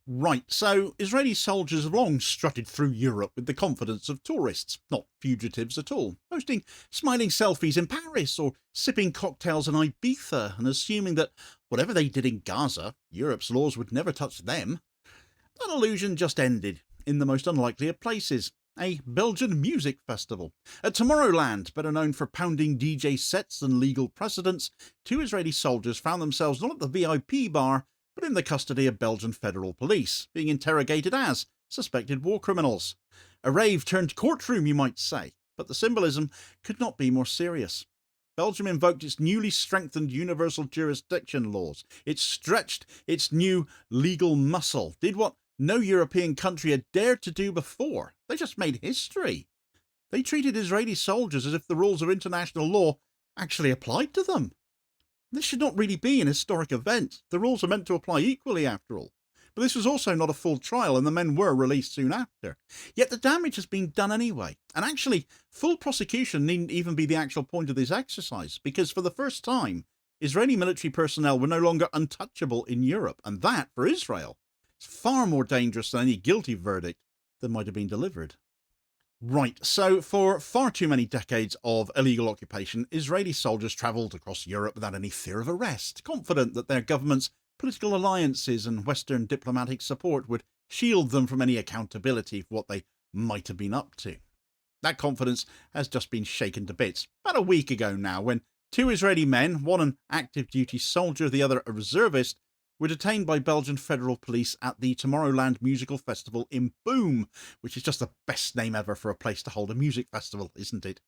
Right, so Israeli soldiers have long strutted through Europe with the confidence of tourists, not fugitives at all, posting smiling selfies in Paris or sipping cocktails in Ibiza and assuming that whatever they did in Gaza, Europe's laws would never touch them. That illusion just ended in the most unlikely of places. A Belgian music festival. At Tomorrowland, better known for pounding DJ sets and legal precedents, two Israeli soldiers found themselves not at the VIP bar, but in the custody of Belgian federal police, being interrogated as suspected war criminals. A rave turned courtroom, you might say, but the symbolism could not be more serious. Belgium invoked its newly strengthened universal jurisdiction laws. It stretched its new legal muscle, did what no European country had dared to do before. They just made history. They treated Israeli soldiers as if the rules of international law actually applied to them. This should not really be an historic event. The rules are meant to apply equally, after all. But this was also not a full trial, and the men were released soon after. Yet the damage has been done anyway. And actually, full prosecution needn't even be the actual point of this exercise, because for the first time, Israeli military personnel were no longer untouchable in Europe, and that, for Israel, is far more dangerous than any guilty verdict that might have been delivered. Right, so for far too many decades of illegal occupation, Israeli soldiers travelled across Europe without any fear of arrest, confident that their government's political alliances and Western diplomatic support would shield them from any accountability for what they might have been up to. That confidence has just been shaken to bits about a week ago now, when two Israeli men, one an active duty soldier, the other a reservist, were detained by Belgian federal police at the Tomorrowland musical festival in Boom, which is just the best name ever for a place to hold a music festival, isn't it?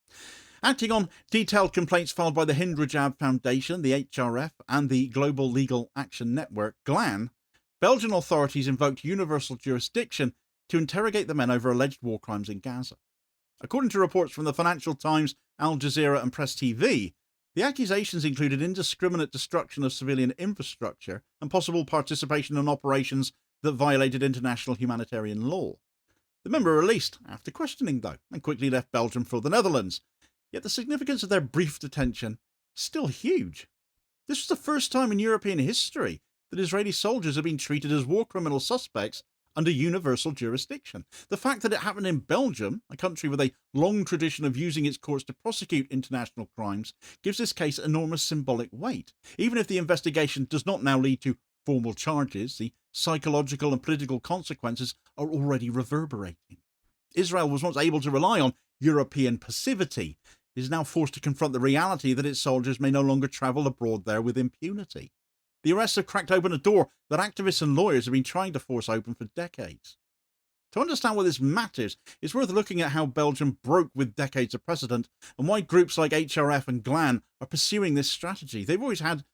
Acting on detailed complaints filed by the Hind Rajab Foundation, the HRF, and the Global Legal Action Network, GLAN, Belgian authorities invoked universal jurisdiction to interrogate the men over alleged war crimes in Gaza. According to reports from the Financial Times, Al Jazeera and Press TV, the accusations included indiscriminate destruction of civilian infrastructure and possible participation in operations that violated international humanitarian law. The men were released after questioning, though, and quickly left Belgium for the Netherlands. Yet the significance of their brief detention is still huge. This was the first time in European history that Israeli soldiers have been treated as war criminal suspects under universal jurisdiction. The fact that it happened in Belgium, a country with a long tradition of using its courts to prosecute international crimes, gives this case enormous symbolic weight. Even if the investigation does not now lead to formal charges, the psychological and political consequences are already reverberating. Israel was once able to rely on European passivity. It is now forced to confront the reality that its soldiers may no longer travel abroad there with impunity. The arrests have cracked open a door that activists and lawyers have been trying to force open for decades. To understand why this matters, it's worth looking at how Belgium broke with decades of precedent and why groups like HRF and GLAN are pursuing this strategy. They've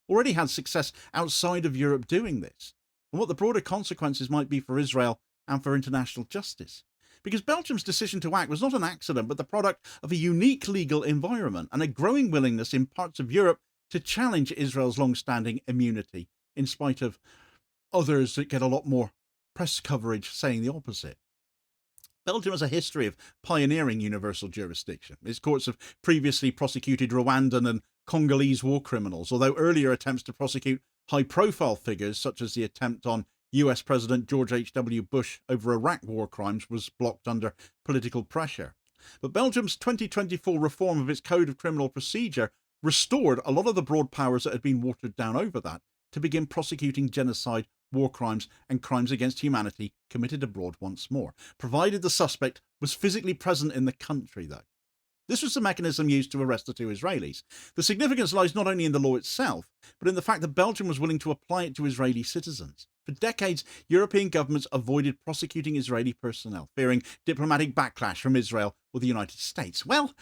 already had success outside of Europe doing this, and what the broader consequences might be for Israel and for international justice. Because Belgium's decision to act was not an accident, but the product of a unique legal environment and a growing willingness in parts of Europe to challenge Israel's long-standing immunity, in spite of others that get a lot more press coverage saying the opposite. Belgium has a history of pioneering universal jurisdiction. Its courts have previously prosecuted Rwandan and Congolese war criminals, although earlier attempts to prosecute high-profile figures, such as the attempt on US President George H.W. Bush over Iraq war crimes, was blocked under political pressure. But Belgium's 2024 reform of its Code of Criminal Procedure restored a lot of the broad powers that had been watered down over that to begin prosecuting genocide, war crimes, and crimes against humanity committed abroad once more, provided the suspect was physically present in the country, though. This was the mechanism used to arrest the two Israelis. The significance lies not only in the law itself, but in the fact that Belgium was willing to apply it to Israeli citizens. For decades, European governments avoided prosecuting Israeli personnel, fearing diplomatic backlash from Israel or the United States. Well,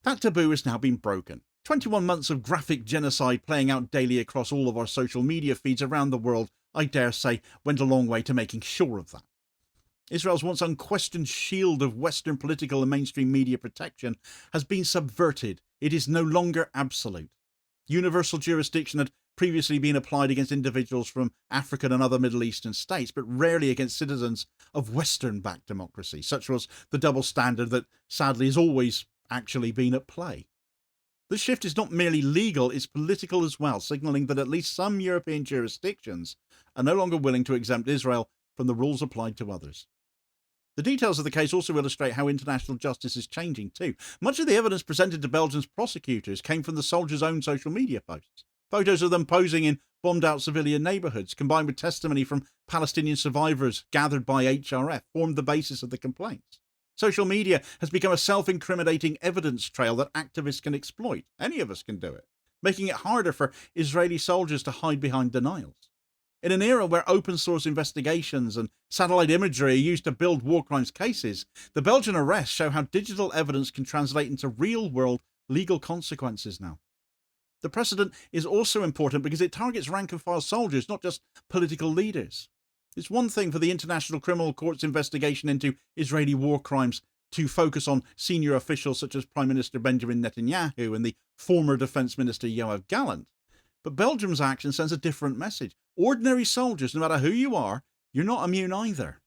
that taboo has now been broken. 21 months of graphic genocide playing out daily across all of our social media feeds around the world, I dare say, went a long way to making sure of that. Israel's once unquestioned shield of Western political and mainstream media protection has been subverted. It is no longer absolute. Universal jurisdiction had previously been applied against individuals from African and other Middle Eastern states, but rarely against citizens of Western-backed democracy. Such was the double standard that sadly has always actually been at play. The shift is not merely legal, it's political as well, signalling that at least some European jurisdictions are no longer willing to exempt Israel from the rules applied to others. The details of the case also illustrate how international justice is changing too. Much of the evidence presented to Belgium's prosecutors came from the soldiers' own social media posts. Photos of them posing in bombed-out civilian neighbourhoods, combined with testimony from Palestinian survivors gathered by HRF, formed the basis of the complaints. Social media has become a self-incriminating evidence trail that activists can exploit. Any of us can do it, making it harder for Israeli soldiers to hide behind denials. In an era where open-source investigations and satellite imagery are used to build war crimes cases, the Belgian arrests show how digital evidence can translate into real-world legal consequences now. The precedent is also important because it targets rank-and-file soldiers, not just political leaders. It's one thing for the International Criminal Court's investigation into Israeli war crimes to focus on senior officials such as Prime Minister Benjamin Netanyahu and the former Defence Minister Yoav Gallant. But Belgium's action sends a different message. Ordinary soldiers, no matter who you are, you're not immune either.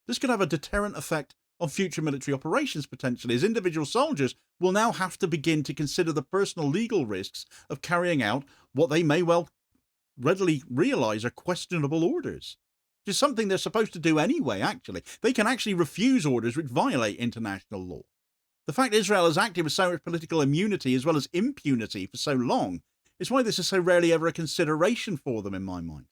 This could have a deterrent effect on future military operations potentially, as individual soldiers will now have to begin to consider the personal legal risks of carrying out what they may well readily realise are questionable orders. Which is something they're supposed to do anyway, actually. They can actually refuse orders which violate international law. The fact Israel has acted with so much political immunity as well as impunity for so long is why this is so rarely ever a consideration for them in my mind.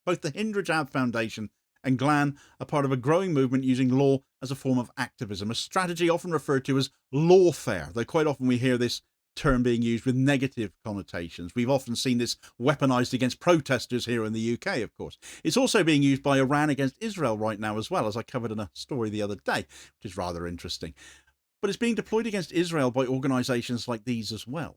Both the Hindrajab Foundation and GLAN are part of a growing movement using law as a form of activism, a strategy often referred to as lawfare, though quite often we hear this term being used with negative connotations. We've often seen this weaponized against protesters here in the UK, of course. It's also being used by Iran against Israel right now as well, as I covered in a story the other day, which is rather interesting. But it's being deployed against Israel by organisations like these as well.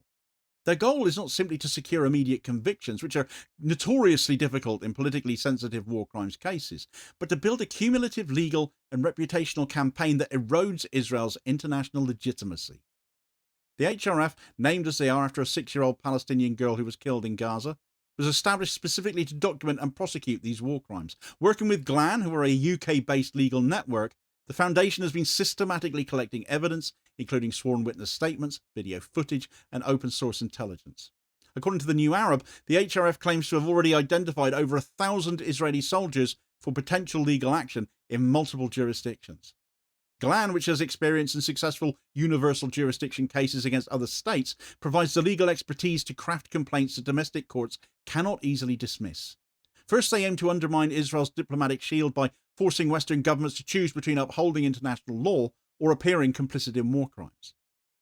Their goal is not simply to secure immediate convictions, which are notoriously difficult in politically sensitive war crimes cases, but to build a cumulative legal and reputational campaign that erodes Israel's international legitimacy. The HRF, named as they are after a 6-year-old Palestinian girl who was killed in Gaza, was established specifically to document and prosecute these war crimes. Working with GLAN, who are a UK-based legal network, the Foundation has been systematically collecting evidence, including sworn witness statements, video footage, and open-source intelligence. According to the New Arab, the HRF claims to have already identified over 1,000 Israeli soldiers for potential legal action in multiple jurisdictions. GLAN, which has experience in successful universal jurisdiction cases against other states, provides the legal expertise to craft complaints that domestic courts cannot easily dismiss. First, they aim to undermine Israel's diplomatic shield by forcing Western governments to choose between upholding international law or appearing complicit in war crimes.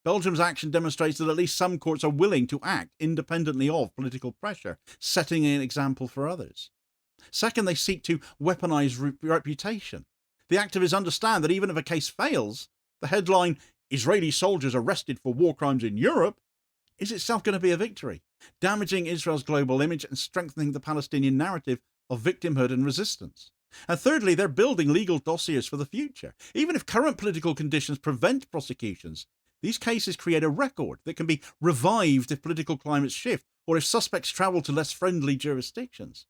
Belgium's action demonstrates that at least some courts are willing to act independently of political pressure, setting an example for others. Second, they seek to weaponize reputation. The activists understand that even if a case fails, the headline, "Israeli soldiers arrested for war crimes in Europe," is itself going to be a victory, damaging Israel's global image and strengthening the Palestinian narrative of victimhood and resistance. And thirdly, they're building legal dossiers for the future. Even if current political conditions prevent prosecutions, these cases create a record that can be revived if political climates shift or if suspects travel to less friendly jurisdictions.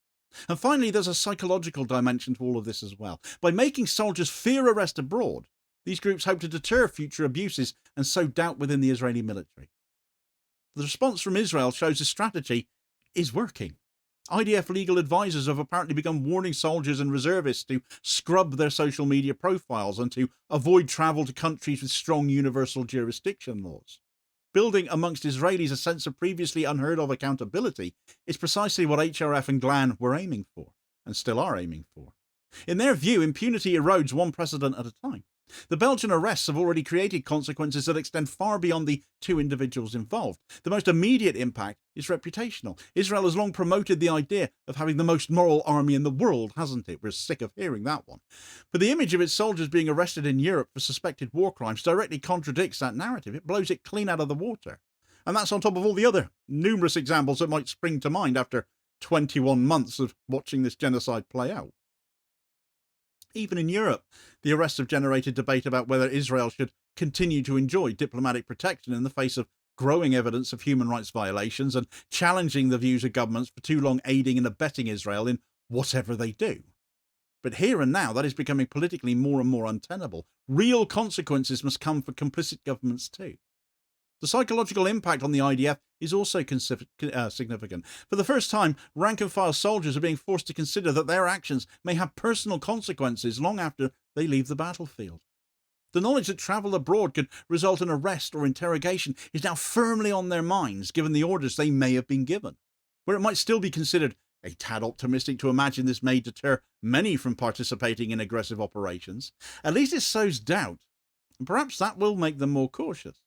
And finally, there's a psychological dimension to all of this as well. By making soldiers fear arrest abroad, these groups hope to deter future abuses and sow doubt within the Israeli military. The response from Israel shows this strategy is working. IDF legal advisors have apparently begun warning soldiers and reservists to scrub their social media profiles and to avoid travel to countries with strong universal jurisdiction laws. Building amongst Israelis a sense of previously unheard of accountability is precisely what HRF and GLAN were aiming for, and still are aiming for. In their view, impunity erodes one precedent at a time. The Belgian arrests have already created consequences that extend far beyond the two individuals involved. The most immediate impact is reputational. Israel has long promoted the idea of having the most moral army in the world, hasn't it? We're sick of hearing that one. But the image of its soldiers being arrested in Europe for suspected war crimes directly contradicts that narrative. It blows it clean out of the water. And that's on top of all the other numerous examples that might spring to mind after 21 months of watching this genocide play out. Even in Europe, the arrests have generated debate about whether Israel should continue to enjoy diplomatic protection in the face of growing evidence of human rights violations and challenging the views of governments for too long aiding and abetting Israel in whatever they do. But here and now, that is becoming politically more and more untenable. Real consequences must come for complicit governments too. The psychological impact on the IDF is also significant. For the first time, rank-and-file soldiers are being forced to consider that their actions may have personal consequences long after they leave the battlefield. The knowledge that travel abroad could result in arrest or interrogation is now firmly on their minds, given the orders they may have been given. Where it might still be considered a tad optimistic to imagine this may deter many from participating in aggressive operations, at least it sows doubt, and perhaps that will make them more cautious.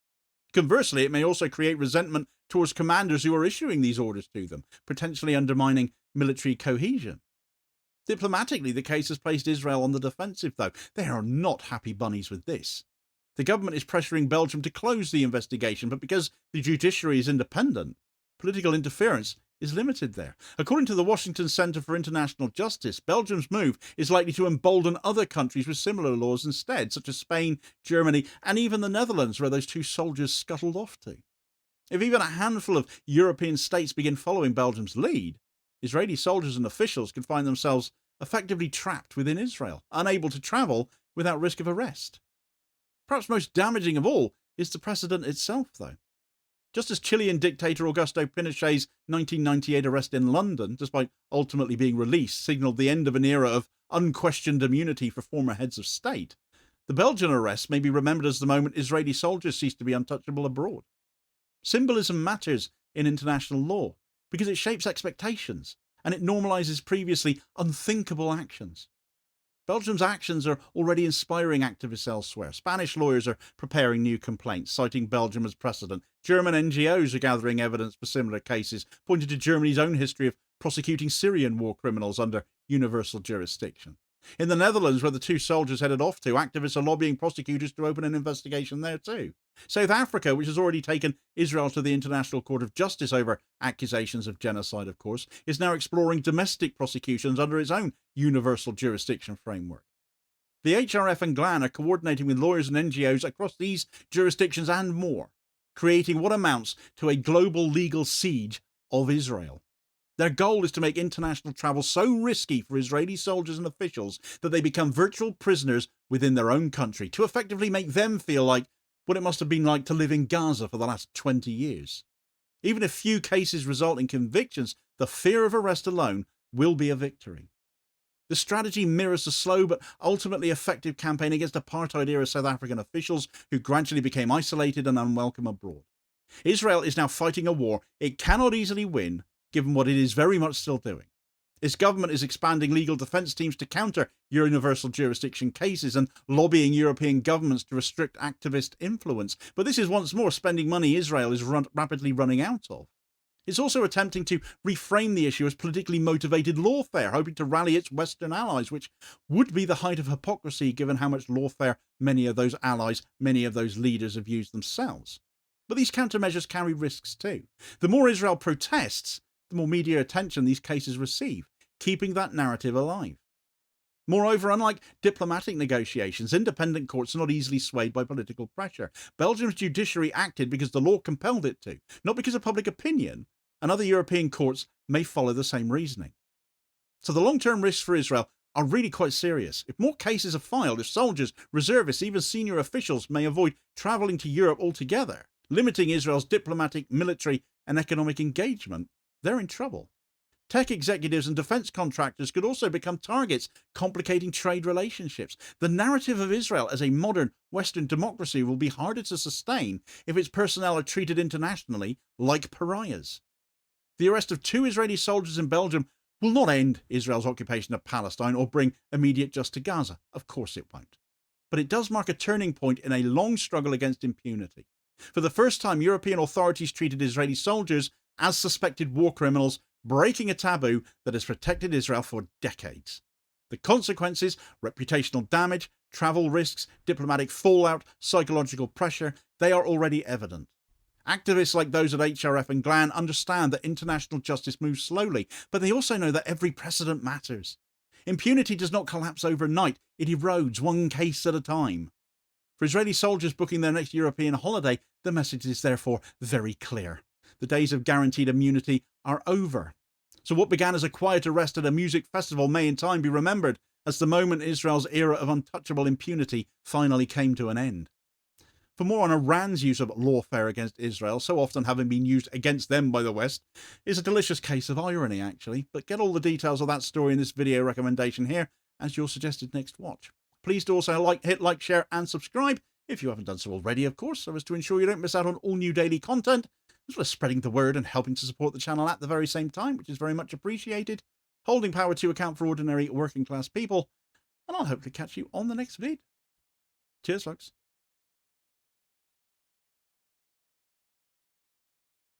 Conversely, it may also create resentment towards commanders who are issuing these orders to them, potentially undermining military cohesion. Diplomatically, the case has placed Israel on the defensive, though. They are not happy bunnies with this. The government is pressuring Belgium to close the investigation, but because the judiciary is independent, political interference is limited there. According to the Washington Center for International Justice, Belgium's move is likely to embolden other countries with similar laws instead, such as Spain, Germany, and even the Netherlands, where those two soldiers scuttled off to. If even a handful of European states begin following Belgium's lead, Israeli soldiers and officials could find themselves effectively trapped within Israel, unable to travel without risk of arrest. Perhaps most damaging of all is the precedent itself, though. Just as Chilean dictator Augusto Pinochet's 1998 arrest in London, despite ultimately being released, signalled the end of an era of unquestioned immunity for former heads of state, the Belgian arrest may be remembered as the moment Israeli soldiers ceased to be untouchable abroad. Symbolism matters in international law because it shapes expectations and it normalises previously unthinkable actions. Belgium's actions are already inspiring activists elsewhere. Spanish lawyers are preparing new complaints, citing Belgium as precedent. German NGOs are gathering evidence for similar cases, pointing to Germany's own history of prosecuting Syrian war criminals under universal jurisdiction. In the Netherlands, where the two soldiers headed off to, activists are lobbying prosecutors to open an investigation there too. South Africa, which has already taken Israel to the International Court of Justice over accusations of genocide, of course, is now exploring domestic prosecutions under its own universal jurisdiction framework. The HRF and GLAN are coordinating with lawyers and NGOs across these jurisdictions and more, creating what amounts to a global legal siege of Israel. Their goal is to make international travel so risky for Israeli soldiers and officials that they become virtual prisoners within their own country, to effectively make them feel like what it must have been like to live in Gaza for the last 20 years. Even if few cases result in convictions, the fear of arrest alone will be a victory. The strategy mirrors the slow but ultimately effective campaign against apartheid-era South African officials who gradually became isolated and unwelcome abroad. Israel is now fighting a war it cannot easily win, given what it is very much still doing. Its government is expanding legal defence teams to counter universal jurisdiction cases and lobbying European governments to restrict activist influence. But this is once more spending money Israel is rapidly running out of. It's also attempting to reframe the issue as politically motivated lawfare, hoping to rally its Western allies, which would be the height of hypocrisy given how much lawfare many of those allies, many of those leaders have used themselves. But these countermeasures carry risks too. The more Israel protests, the more media attention these cases receive, keeping that narrative alive. Moreover, unlike diplomatic negotiations, independent courts are not easily swayed by political pressure. Belgium's judiciary acted because the law compelled it to, not because of public opinion, and other European courts may follow the same reasoning. So the long-term risks for Israel are really quite serious. If more cases are filed, if soldiers, reservists, even senior officials may avoid travelling to Europe altogether, limiting Israel's diplomatic, military, and economic engagement, they're in trouble. Tech executives and defence contractors could also become targets, complicating trade relationships. The narrative of Israel as a modern Western democracy will be harder to sustain if its personnel are treated internationally like pariahs. The arrest of 2 Israeli soldiers in Belgium will not end Israel's occupation of Palestine or bring immediate justice to Gaza. Of course it won't. But it does mark a turning point in a long struggle against impunity. For the first time, European authorities treated Israeli soldiers as suspected war criminals, breaking a taboo that has protected Israel for decades. The consequences, reputational damage, travel risks, diplomatic fallout, psychological pressure, they are already evident. Activists like those at HRF and GLAN understand that international justice moves slowly, but they also know that every precedent matters. Impunity does not collapse overnight, it erodes one case at a time. For Israeli soldiers booking their next European holiday, the message is therefore very clear. The days of guaranteed immunity are over. So what began as a quiet arrest at a music festival may in time be remembered as the moment Israel's era of untouchable impunity finally came to an end. For more on Iran's use of lawfare against Israel, so often having been used against them by the West, is a delicious case of irony, actually. But get all the details of that story in this video recommendation here as your suggested next watch. Please do also hit like, share and subscribe, if you haven't done so already, of course, so as to ensure you don't miss out on all new daily content, as well as spreading the word and helping to support the channel at the very same time, which is very much appreciated. Holding power to account for ordinary working class people, and I'll hopefully catch you on the next vid. Cheers, folks.